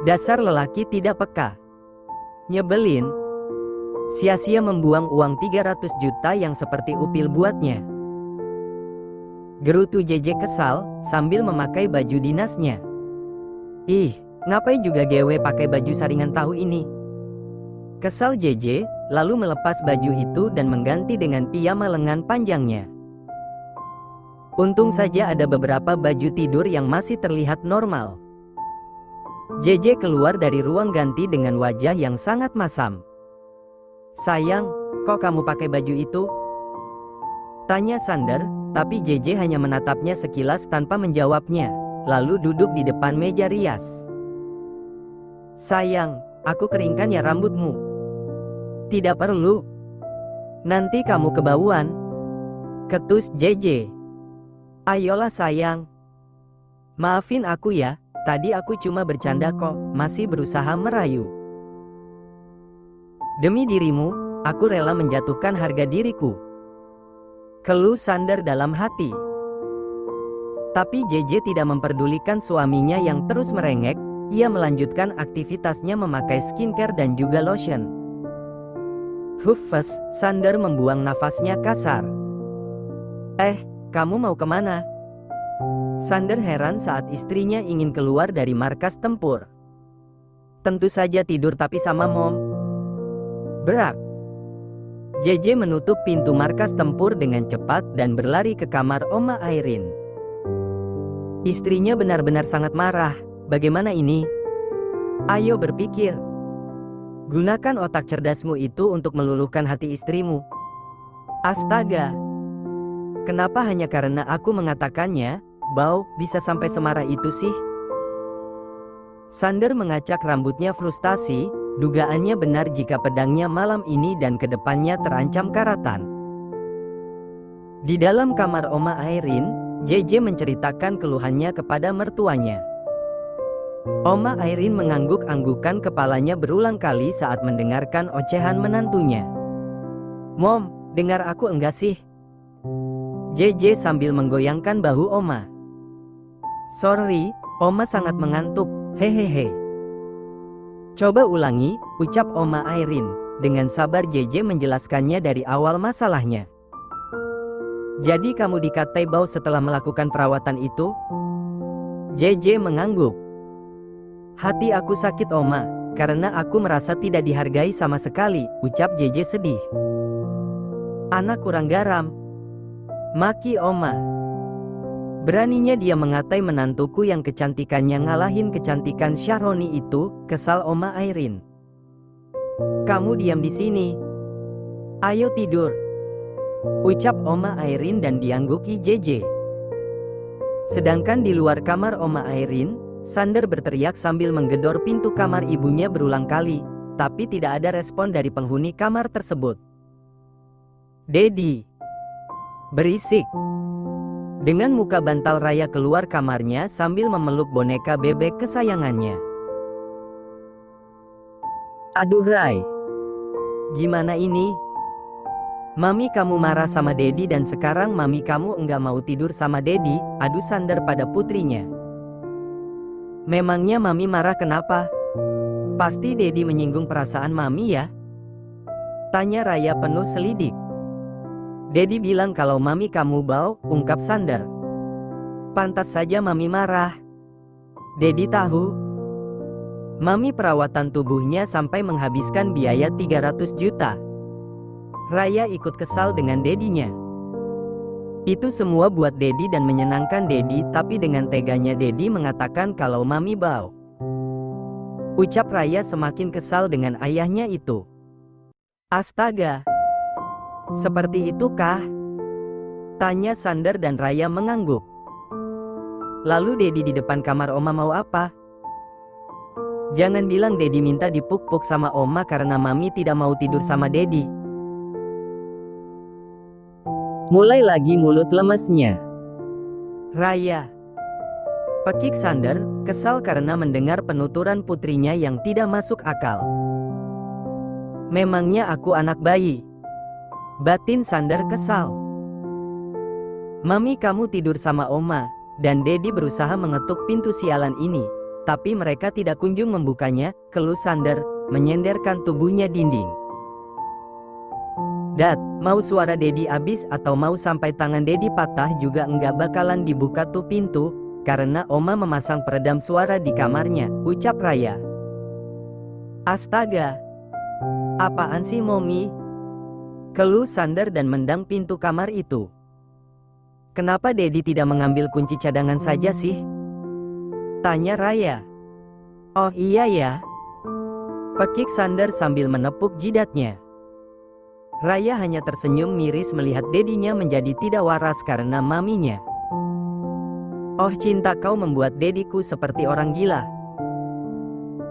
Dasar lelaki tidak peka. Nyebelin. Sia-sia membuang uang 300 juta yang seperti upil buatnya. Gerutu JJ kesal sambil memakai baju dinasnya. Ih, ngapain juga GW pakai baju saringan tahu ini? Kesal JJ, lalu melepas baju itu dan mengganti dengan piyama lengan panjangnya. Untung saja ada beberapa baju tidur yang masih terlihat normal. JJ keluar dari ruang ganti dengan wajah yang sangat masam. Sayang, kok kamu pakai baju itu? Tanya Sander, tapi JJ hanya menatapnya sekilas tanpa menjawabnya, lalu duduk di depan meja rias. Sayang, aku keringkan ya rambutmu. Tidak perlu. Nanti kamu kebauan. Ketus JJ. Ayolah sayang. Maafin aku ya, tadi aku cuma bercanda kok, masih berusaha merayu. Demi dirimu, aku rela menjatuhkan harga diriku. Keluh Sander dalam hati. Tapi JJ tidak memperdulikan suaminya yang terus merengek, ia melanjutkan aktivitasnya memakai skincare dan juga lotion. Huffes, Sander membuang nafasnya kasar. Kamu mau kemana? Sander heran saat istrinya ingin keluar dari markas tempur. Tentu saja tidur tapi sama Mom. Berak. JJ menutup pintu markas tempur dengan cepat dan berlari ke kamar Oma Airin. Istrinya benar-benar sangat marah. Bagaimana ini? Ayo berpikir. Gunakan otak cerdasmu itu untuk meluluhkan hati istrimu. Astaga. Kenapa hanya karena aku mengatakannya, Bau, bisa sampai semarah itu sih? Sander mengacak rambutnya frustasi, dugaannya benar jika pedangnya malam ini dan kedepannya terancam karatan. Di dalam kamar Oma Airin, JJ menceritakan keluhannya kepada mertuanya. Oma Airin mengangguk-anggukan kepalanya berulang kali saat mendengarkan ocehan menantunya. Mom, dengar aku enggak sih? JJ sambil menggoyangkan bahu Oma. Sorry, Oma sangat mengantuk, hehehe. Coba ulangi, ucap Oma Airin. Dengan sabar JJ menjelaskannya dari awal masalahnya. Jadi kamu dikatai bau setelah melakukan perawatan itu? JJ mengangguk. Hati aku sakit Oma, karena aku merasa tidak dihargai sama sekali, ucap JJ sedih. Anak kurang garam. Maki Oma. Beraninya dia mengatai menantuku yang kecantikannya ngalahin kecantikan Syahroni itu, kesal Oma Airin. Kamu diam di sini. Ayo tidur. Ucap Oma Airin dan diangguki JJ. Sedangkan di luar kamar Oma Airin, Sander berteriak sambil menggedor pintu kamar ibunya berulang kali, tapi tidak ada respon dari penghuni kamar tersebut. Dedi. Berisik. Dengan muka bantal Raya keluar kamarnya sambil memeluk boneka bebek kesayangannya. Aduh Rai. Gimana ini? Mami kamu marah sama Dedi dan sekarang mami kamu enggak mau tidur sama Dedi, adu Sander pada putrinya. Memangnya mami marah kenapa? Pasti Dedi menyinggung perasaan mami ya? Tanya Raya penuh selidik. Dedi bilang kalau mami kamu bau, ungkap Sander. Pantas saja mami marah. Dedi tahu. Mami perawatan tubuhnya sampai menghabiskan biaya 300 juta. Raya ikut kesal dengan Dedinya. Itu semua buat Dedi dan menyenangkan Dedi, tapi dengan teganya Dedi mengatakan kalau mami bau. Ucap Raya semakin kesal dengan ayahnya itu. Astaga. Seperti itu kah? Tanya Sander dan Raya mengangguk. Lalu Dedi di depan kamar Oma mau apa? Jangan bilang Dedi minta dipuk-puk sama Oma karena mami tidak mau tidur sama Dedi. Mulai lagi mulut lemesnya. Raya. Pekik Sander, kesal karena mendengar penuturan putrinya yang tidak masuk akal. Memangnya aku anak bayi? Batin Sander kesal. Mami kamu tidur sama Oma, dan Dedi berusaha mengetuk pintu sialan ini. tapi mereka tidak kunjung membukanya, keluh Sander, menyenderkan tubuhnya dinding. Dad, mau suara Dedi abis atau mau sampai tangan Dedi patah juga enggak bakalan dibuka tuh pintu, karena Oma memasang peredam suara di kamarnya, ucap Raya. Astaga. Apaan sih Mommy? Keluh Sander dan mendang pintu kamar itu. Kenapa Dedi tidak mengambil kunci cadangan saja sih? Tanya Raya. Oh iya ya. Pekik Sander sambil menepuk jidatnya. Raya hanya tersenyum miris melihat Dedinya menjadi tidak waras karena maminya. Oh cinta kau membuat Dediku seperti orang gila.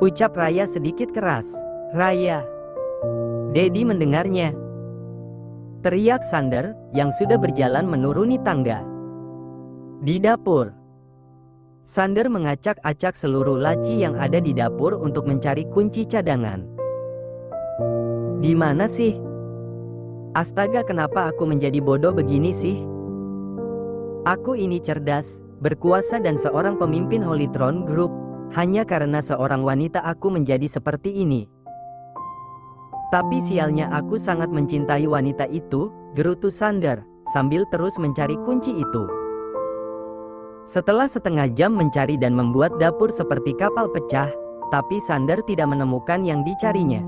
Ucap Raya sedikit keras. Raya. Dedi mendengarnya. Teriak Sander, yang sudah berjalan menuruni tangga. Di dapur. Sander mengacak-acak seluruh laci yang ada di dapur untuk mencari kunci cadangan. Di mana sih? Astaga, kenapa aku menjadi bodoh begini sih? Aku ini cerdas, berkuasa dan seorang pemimpin Holy Throne Group. Hanya karena seorang wanita aku menjadi seperti ini. Tapi sialnya aku sangat mencintai wanita itu, gerutu Sander, sambil terus mencari kunci itu. Setelah setengah jam mencari dan membuat dapur seperti kapal pecah, tapi Sander tidak menemukan yang dicarinya.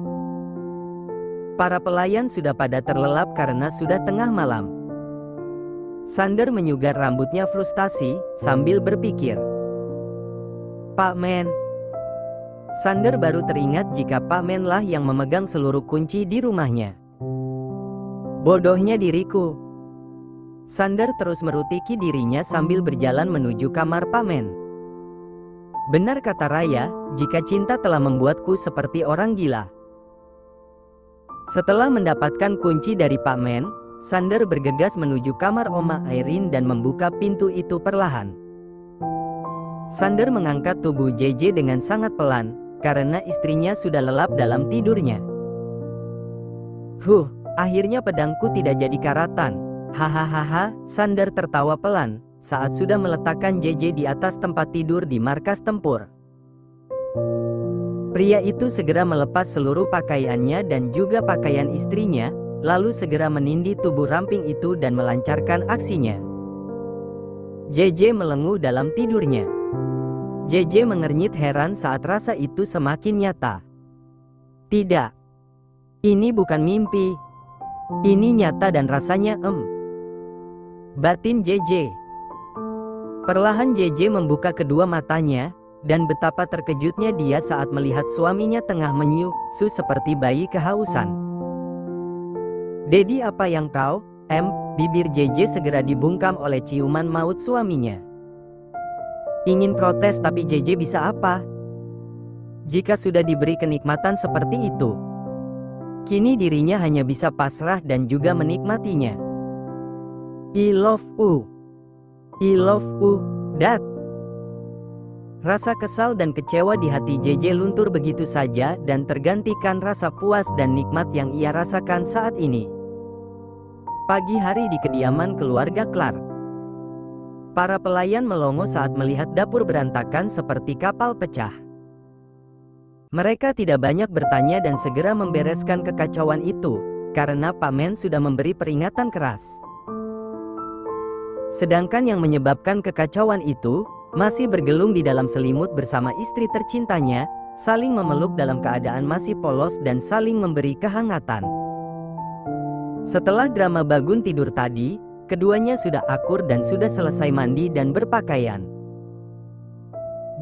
Para pelayan sudah pada terlelap karena sudah tengah malam. Sander menyugar rambutnya frustasi, sambil berpikir. Pak Men. Sander baru teringat jika Pak Men lah yang memegang seluruh kunci di rumahnya. Bodohnya diriku. Sander terus merutiki dirinya sambil berjalan menuju kamar Pak Men. Benar kata Raya, jika cinta telah membuatku seperti orang gila. Setelah mendapatkan kunci dari Pak Men, Sander bergegas menuju kamar Oma Irene dan membuka pintu itu perlahan. Sander mengangkat tubuh JJ dengan sangat pelan, karena istrinya sudah lelap dalam tidurnya. Akhirnya pedangku tidak jadi karatan. Hahaha, Sander tertawa pelan, saat sudah meletakkan JJ di atas tempat tidur di markas tempur. Pria itu segera melepas seluruh pakaiannya dan juga pakaian istrinya, lalu segera menindih tubuh ramping itu dan melancarkan aksinya. JJ melenguh dalam tidurnya. JJ mengernyit heran saat rasa itu semakin nyata. Tidak. Ini bukan mimpi. Ini nyata dan rasanya batin JJ. Perlahan JJ membuka kedua matanya, dan betapa terkejutnya dia saat melihat suaminya tengah menyusu seperti bayi kehausan. Dedi, apa yang kau? Bibir JJ segera dibungkam oleh ciuman maut suaminya. Ingin protes tapi JJ bisa apa? Jika sudah diberi kenikmatan seperti itu, kini dirinya hanya bisa pasrah dan juga menikmatinya. I love you, Dad. Rasa kesal dan kecewa di hati JJ luntur begitu saja dan tergantikan rasa puas dan nikmat yang ia rasakan saat ini. Pagi hari di kediaman keluarga Clark. Para pelayan melongo saat melihat dapur berantakan seperti kapal pecah. Mereka tidak banyak bertanya dan segera membereskan kekacauan itu, karena Pak Men sudah memberi peringatan keras. Sedangkan yang menyebabkan kekacauan itu, masih bergelung di dalam selimut bersama istri tercintanya, saling memeluk dalam keadaan masih polos dan saling memberi kehangatan. Setelah drama bangun tidur tadi, keduanya sudah akur dan sudah selesai mandi dan berpakaian.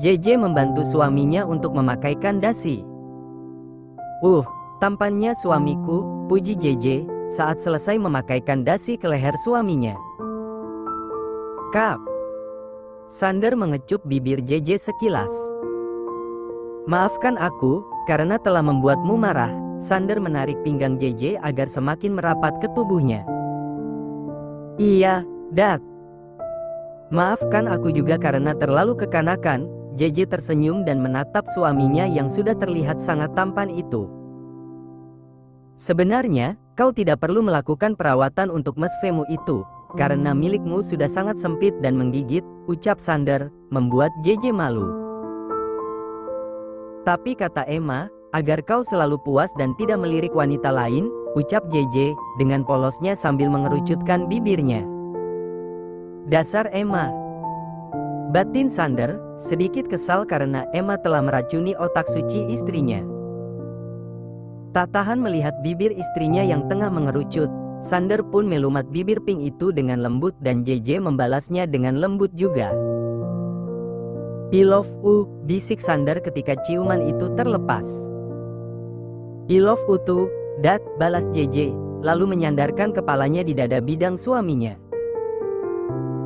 JJ membantu suaminya untuk memakaikan dasi. Tampannya suamiku, puji JJ, saat selesai memakaikan dasi ke leher suaminya. Kap. Sander mengecup bibir JJ sekilas. Maafkan aku, karena telah membuatmu marah. Sander menarik pinggang JJ agar semakin merapat ke tubuhnya. Iya, Dad. Maafkan aku juga karena terlalu kekanakan. JJ tersenyum dan menatap suaminya yang sudah terlihat sangat tampan itu. Sebenarnya, kau tidak perlu melakukan perawatan untuk mesfemu itu, karena milikmu sudah sangat sempit dan menggigit, ucap Sander, membuat JJ malu. Tapi kata Emma, agar kau selalu puas dan tidak melirik wanita lain, ucap JJ, dengan polosnya sambil mengerucutkan bibirnya. Dasar Emma. Batin Sander, sedikit kesal karena Emma telah meracuni otak suci istrinya. Tak tahan melihat bibir istrinya yang tengah mengerucut, Sander pun melumat bibir pink itu dengan lembut dan JJ membalasnya dengan lembut juga. I love you, bisik Sander ketika ciuman itu terlepas. I love you too, Dad, balas JJ, lalu menyandarkan kepalanya di dada bidang suaminya.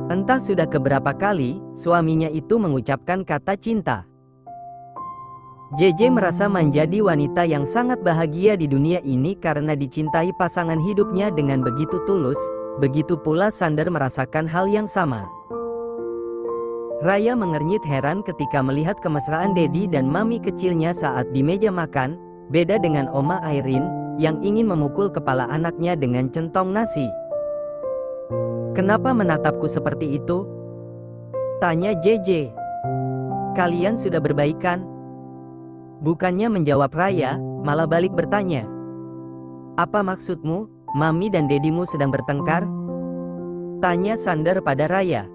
Entah sudah keberapa kali, suaminya itu mengucapkan kata cinta. JJ merasa menjadi wanita yang sangat bahagia di dunia ini karena dicintai pasangan hidupnya dengan begitu tulus, begitu pula Sander merasakan hal yang sama. Raya mengernyit heran ketika melihat kemesraan Dedi dan Mami kecilnya saat di meja makan, beda dengan Oma Irene, yang ingin memukul kepala anaknya dengan centong nasi. Kenapa menatapku seperti itu? Tanya JJ. Kalian sudah berbaikan? Bukannya menjawab Raya, malah balik bertanya. Apa maksudmu, Mami dan Dedimu sedang bertengkar? Tanya Sander pada Raya.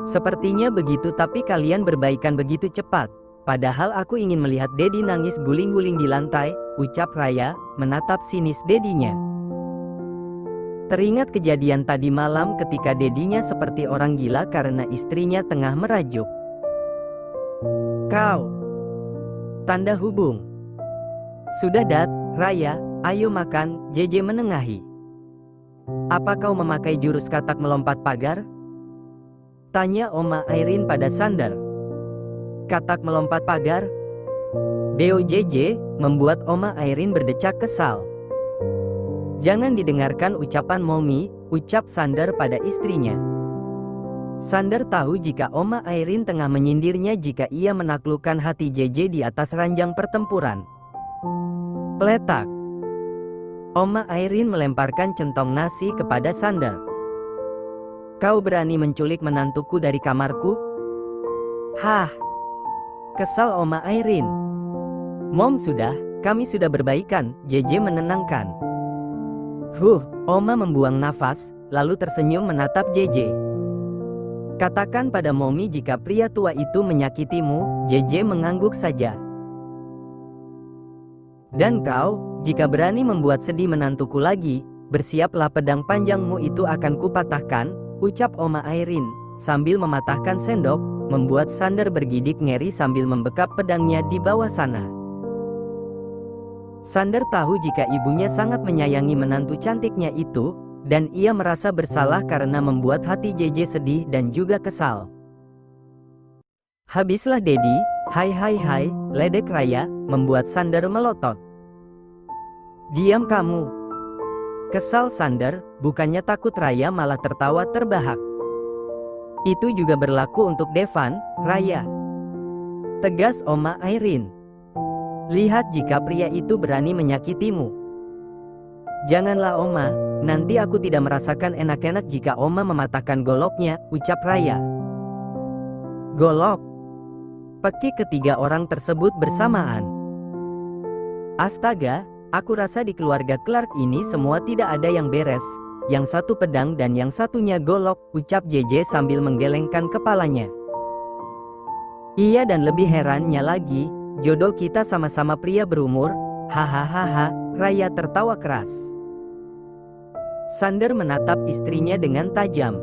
Sepertinya begitu, tapi kalian berbaikan begitu cepat. Padahal aku ingin melihat Dedi nangis guling-guling di lantai, ucap Raya, menatap sinis Dedinya. Teringat kejadian tadi malam ketika Dedinya seperti orang gila karena istrinya tengah merajuk. Kau. Tanda hubung. Sudah Dad, Raya, ayo makan, JJ menengahi. Apa kau memakai jurus katak melompat pagar? Tanya Oma Irene pada Sander. Katak melompat pagar? Beo JJ, membuat Oma Irene berdecak kesal. Jangan didengarkan ucapan Mommy, ucap Sander pada istrinya. Sander tahu jika Oma Irene tengah menyindirnya jika ia menaklukkan hati JJ di atas ranjang pertempuran. Peletak. Oma Irene melemparkan centong nasi kepada Sander. Kau berani menculik menantuku dari kamarku? Hah! Kesal Oma Irene. Mom sudah, kami sudah berbaikan, JJ menenangkan. Oma membuang nafas, lalu tersenyum menatap JJ. Katakan pada Mommy jika pria tua itu menyakitimu, JJ mengangguk saja. Dan kau, jika berani membuat sedih menantuku lagi, bersiaplah pedang panjangmu itu akan kupatahkan, ucap Oma Irene, sambil mematahkan sendok, membuat Sander bergidik ngeri sambil membekap pedangnya di bawah sana. Sander tahu jika ibunya sangat menyayangi menantu cantiknya itu, dan ia merasa bersalah karena membuat hati JJ sedih dan juga kesal. Habislah Dedi, hai, ledek Raya, membuat Sander melotot. Diam kamu. Kesal Sander, bukannya takut Raya malah tertawa terbahak. Itu juga berlaku untuk Devan, Raya. Tegas Oma Irene. Lihat jika pria itu berani menyakitimu. Janganlah Oma, nanti aku tidak merasakan enak-enak jika Oma mematahkan goloknya, ucap Raya. Golok. Pekik ketiga orang tersebut bersamaan. Astaga. Aku rasa di keluarga Clark ini semua tidak ada yang beres. Yang satu pedang dan yang satunya golok, ucap JJ sambil menggelengkan kepalanya. Iya, dan lebih herannya lagi, jodoh kita sama-sama pria berumur. Hahaha, Raya tertawa keras. Sander menatap istrinya dengan tajam.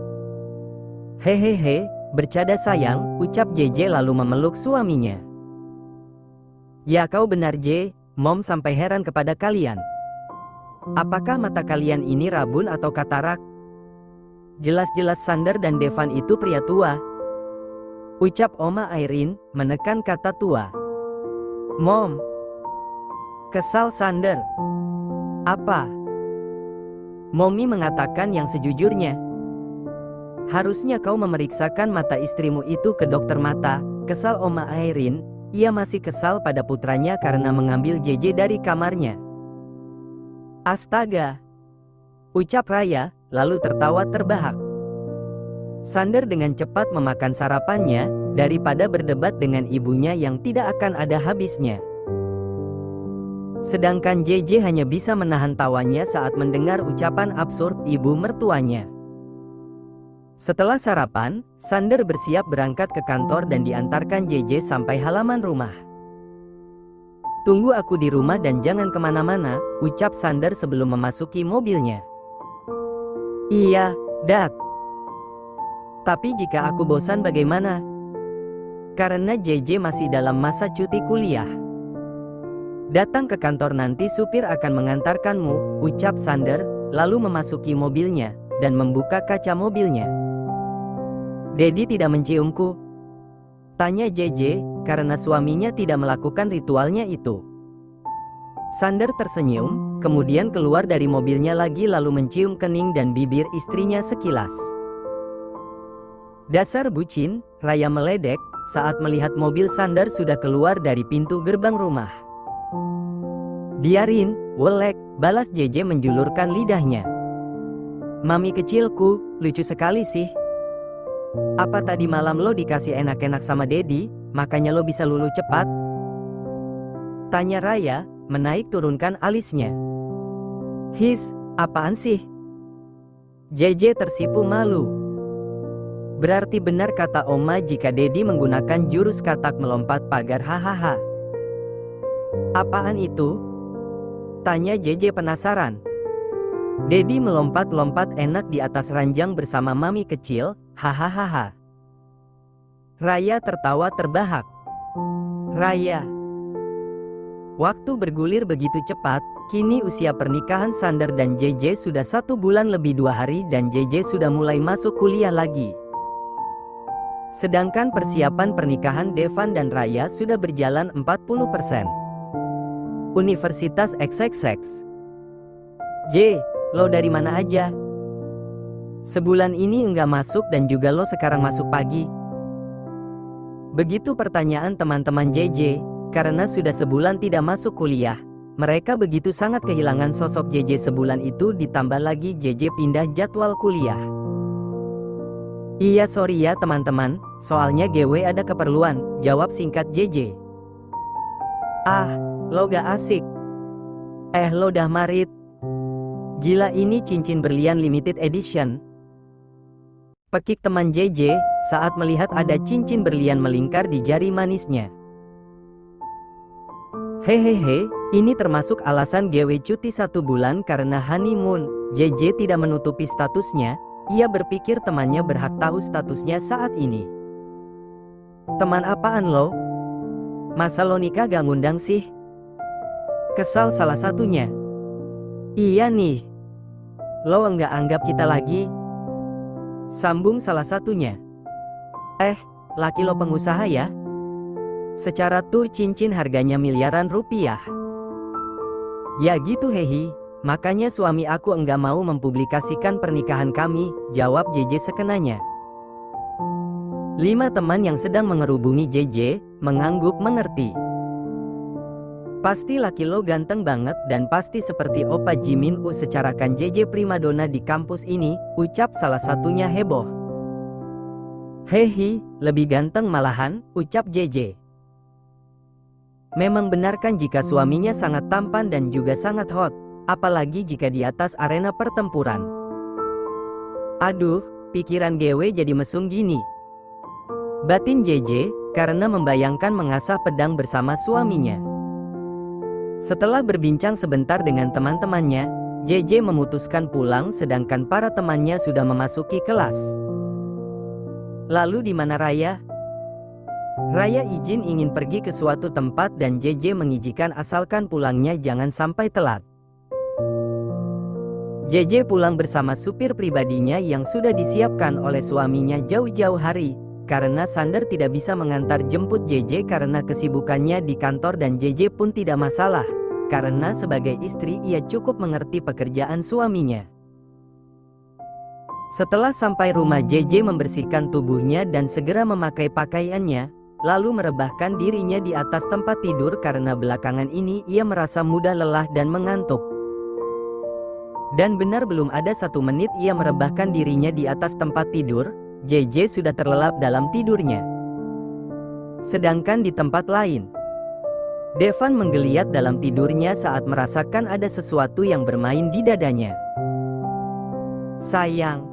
Hehehe, bercanda sayang, ucap JJ lalu memeluk suaminya. Ya kau benar J. Mom sampai heran kepada kalian. Apakah mata kalian ini rabun atau katarak? Jelas-jelas Sander dan Devan itu pria tua. Ucap Oma Irene, menekan kata tua. Mom. Kesal Sander. Apa? Mommy mengatakan yang sejujurnya. Harusnya kau memeriksakan mata istrimu itu ke dokter mata, kesal Oma Irene. Ia masih kesal pada putranya karena mengambil JJ dari kamarnya. Astaga! Ucap Raya, lalu tertawa terbahak. Sander dengan cepat memakan sarapannya, daripada berdebat dengan ibunya yang tidak akan ada habisnya. Sedangkan JJ hanya bisa menahan tawanya saat mendengar ucapan absurd ibu mertuanya. Setelah sarapan, Sander bersiap berangkat ke kantor dan diantarkan JJ sampai halaman rumah. "Tunggu aku di rumah dan jangan kemana-mana," ucap Sander sebelum memasuki mobilnya. "Iya, Dad. Tapi jika aku bosan bagaimana? Karena JJ masih dalam masa cuti kuliah. Datang ke kantor nanti supir akan mengantarkanmu," ucap Sander, lalu memasuki mobilnya, dan membuka kaca mobilnya. "Dedi tidak menciumku?" tanya JJ, karena suaminya tidak melakukan ritualnya itu. Sander tersenyum, kemudian keluar dari mobilnya lagi lalu mencium kening dan bibir istrinya sekilas. "Dasar bucin," Raya meledek, saat melihat mobil Sander sudah keluar dari pintu gerbang rumah. "Biarin, welek," balas JJ menjulurkan lidahnya. "Mami kecilku, lucu sekali sih. Apa tadi malam lo dikasih enak-enak sama Dedi, makanya lo bisa luluh cepat?" tanya Raya, menaik turunkan alisnya. "His, apaan sih?" JJ tersipu malu. "Berarti benar kata Oma jika Dedi menggunakan jurus katak melompat pagar, hahaha." "Apaan itu?" tanya JJ penasaran. "Dedi melompat-lompat enak di atas ranjang bersama mami kecil, hahaha." Raya tertawa terbahak. "Raya, waktu bergulir begitu cepat, kini usia pernikahan Sander dan JJ sudah 1 bulan lebih 2 hari dan JJ sudah mulai masuk kuliah lagi. Sedangkan persiapan pernikahan Devan dan Raya sudah berjalan 40%. Universitas XXX. J, lo dari mana aja? Sebulan ini enggak masuk dan juga lo sekarang masuk pagi." Begitu pertanyaan teman-teman JJ. Karena sudah sebulan tidak masuk kuliah, mereka begitu sangat kehilangan sosok JJ sebulan itu, ditambah lagi JJ pindah jadwal kuliah. "Iya sorry ya teman-teman, soalnya GW ada keperluan," jawab singkat JJ. "Ah, lo gak asik. Lo dah marit. Gila ini cincin berlian limited edition," pekik teman JJ, saat melihat ada cincin berlian melingkar di jari manisnya. "Hehehe, ini termasuk alasan GW cuti 1 bulan karena honeymoon." JJ tidak menutupi statusnya, ia berpikir temannya berhak tahu statusnya saat ini. "Teman apaan lo? Masa lo nikah gak ngundang sih?" kesal salah satunya. "Iya nih. Lo enggak anggap kita lagi?" sambung salah satunya. Laki lo pengusaha ya? Secara tuh cincin harganya miliaran rupiah." "Ya gitu hehi, makanya suami aku enggak mau mempublikasikan pernikahan kami," jawab JJ sekenanya. 5 teman yang sedang mengerubungi JJ, mengangguk mengerti. "Pasti laki lo ganteng banget dan pasti seperti Opa Jimin secarakan JJ primadona di kampus ini," ucap salah satunya heboh. "Hehi, lebih ganteng malahan," ucap JJ. Memang benar kan jika suaminya sangat tampan dan juga sangat hot, apalagi jika di atas arena pertempuran. "Aduh, pikiran GW jadi mesum gini," batin JJ, karena membayangkan mengasah pedang bersama suaminya. Setelah berbincang sebentar dengan teman-temannya, JJ memutuskan pulang sedangkan para temannya sudah memasuki kelas. "Lalu di mana Raya?" Raya izin ingin pergi ke suatu tempat dan JJ mengizinkan asalkan pulangnya jangan sampai telat. JJ pulang bersama supir pribadinya yang sudah disiapkan oleh suaminya jauh-jauh hari, karena Sander tidak bisa mengantar jemput JJ karena kesibukannya di kantor dan JJ pun tidak masalah, karena sebagai istri ia cukup mengerti pekerjaan suaminya. Setelah sampai rumah JJ membersihkan tubuhnya dan segera memakai pakaiannya, lalu merebahkan dirinya di atas tempat tidur karena belakangan ini ia merasa mudah lelah dan mengantuk. Dan benar belum ada 1 menit ia merebahkan dirinya di atas tempat tidur, JJ sudah terlelap dalam tidurnya. Sedangkan di tempat lain, Devan menggeliat dalam tidurnya saat merasakan ada sesuatu yang bermain di dadanya. Sayang.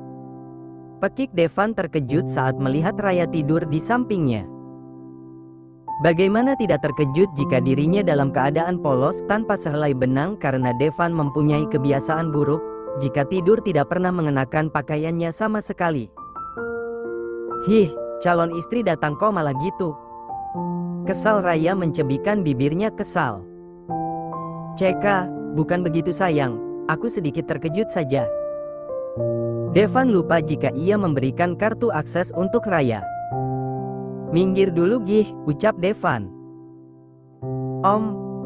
Pekik Devan terkejut saat melihat Raya tidur di sampingnya. Bagaimana tidak terkejut jika dirinya dalam keadaan polos tanpa sehelai benang karena Devan mempunyai kebiasaan buruk, jika tidur tidak pernah mengenakan pakaiannya sama sekali. Hih, calon istri datang kok malah gitu. Kesal Raya mencebikkan bibirnya kesal. Ceka, bukan begitu sayang, aku sedikit terkejut saja. Devan lupa jika ia memberikan kartu akses untuk Raya. Minggir dulu Gih, ucap Devan. Om,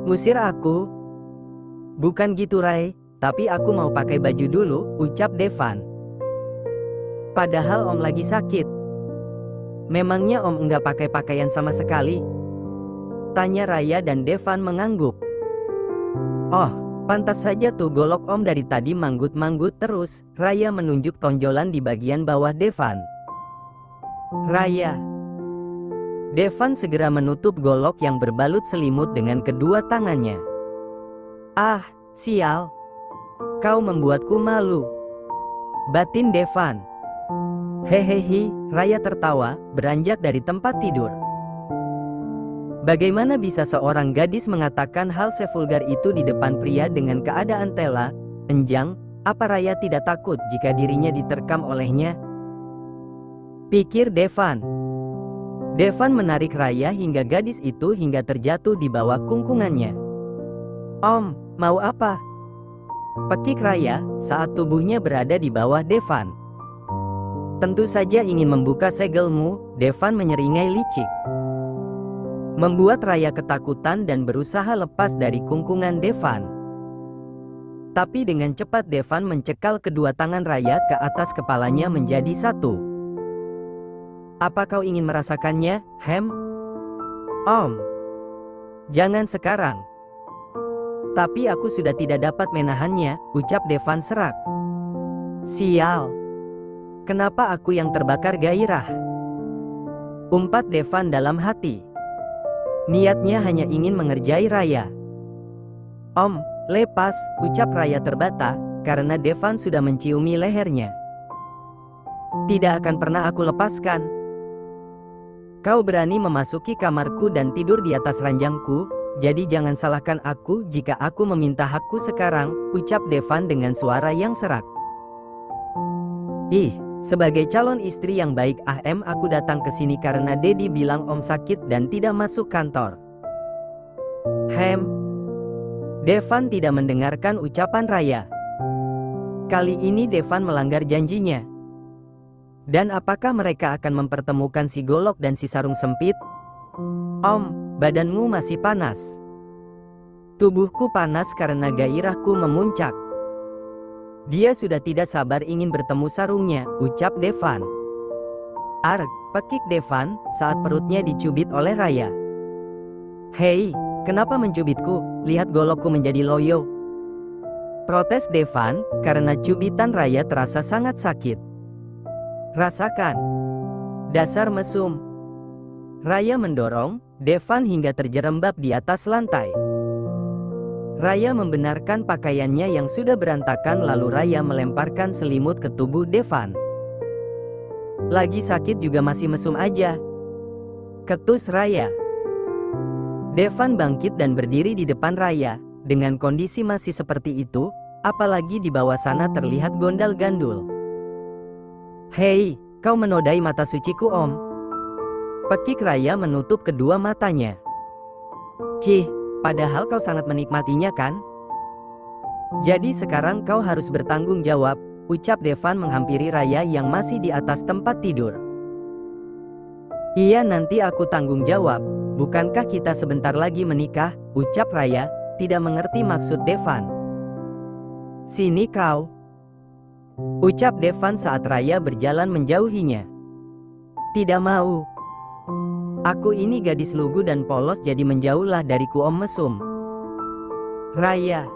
ngusir aku? Bukan gitu Ray, tapi aku mau pakai baju dulu, ucap Devan. Padahal Om lagi sakit. Memangnya Om enggak pakai pakaian sama sekali? Tanya Raya dan Devan mengangguk. Oh, pantas saja tuh golok Om dari tadi manggut-manggut terus. Raya menunjuk tonjolan di bagian bawah Devan. Raya. Devan segera menutup golok yang berbalut selimut dengan kedua tangannya. Ah, sial. Kau membuatku malu. Batin Devan. Hehehe, Raya tertawa, beranjak dari tempat tidur. Bagaimana bisa seorang gadis mengatakan hal sevulgar itu di depan pria dengan keadaan tela, enjang? Apa Raya tidak takut jika dirinya diterkam olehnya? Pikir Devan. Devan menarik Raya hingga gadis itu hingga terjatuh di bawah kungkungannya. Om, mau apa? Pekik Raya saat tubuhnya berada di bawah Devan. Tentu saja ingin membuka segelmu, Devan menyeringai licik. Membuat Raya ketakutan dan berusaha lepas dari kungkungan Devan. Tapi dengan cepat Devan mencekal kedua tangan Raya ke atas kepalanya menjadi satu. Apa kau ingin merasakannya, Hem? Om. Jangan sekarang. Tapi aku sudah tidak dapat menahannya, ucap Devan serak. Sial. Kenapa aku yang terbakar gairah? Umpat Devan dalam hati. Niatnya hanya ingin mengerjai Raya. Om, lepas, ucap Raya terbata, karena Devan sudah menciumi lehernya. Tidak akan pernah aku lepaskan. Kau berani memasuki kamarku dan tidur di atas ranjangku, jadi jangan salahkan aku jika aku meminta hakku sekarang, ucap Devan dengan suara yang serak. Ih, sebagai calon istri yang baik aku datang ke sini karena Dedi bilang Om sakit dan tidak masuk kantor. Hem. Devan tidak mendengarkan ucapan Raya. Kali ini Devan melanggar janjinya. Dan apakah mereka akan mempertemukan si golok dan si sarung sempit? Om, badanmu masih panas. Tubuhku panas karena gairahku memuncak. Dia sudah tidak sabar ingin bertemu sarungnya, ucap Devan. Arg, pekik Devan saat perutnya dicubit oleh Raya. Hei, kenapa mencubitku? Lihat golokku menjadi loyo. Protes Devan, karena cubitan Raya terasa sangat sakit. Rasakan. Dasar mesum. Raya mendorong Devan hingga terjerembab di atas lantai. Raya membenarkan pakaiannya yang sudah berantakan lalu Raya melemparkan selimut ke tubuh Devan. Lagi sakit juga masih mesum aja. Ketus Raya. Devan bangkit dan berdiri di depan Raya. Dengan kondisi masih seperti itu, apalagi di bawah sana terlihat gondal gandul. Hei, kau menodai mata suciku Om. Pekik Raya menutup kedua matanya. Cih. Padahal kau sangat menikmatinya kan? Jadi sekarang kau harus bertanggung jawab, ucap Devan menghampiri Raya yang masih di atas tempat tidur. Iya nanti aku tanggung jawab, bukankah kita sebentar lagi menikah, ucap Raya, tidak mengerti maksud Devan. Sini kau. Ucap Devan saat Raya berjalan menjauhinya. Tidak mau. Aku ini gadis lugu dan polos jadi menjauhlah dariku Om mesum. Raya.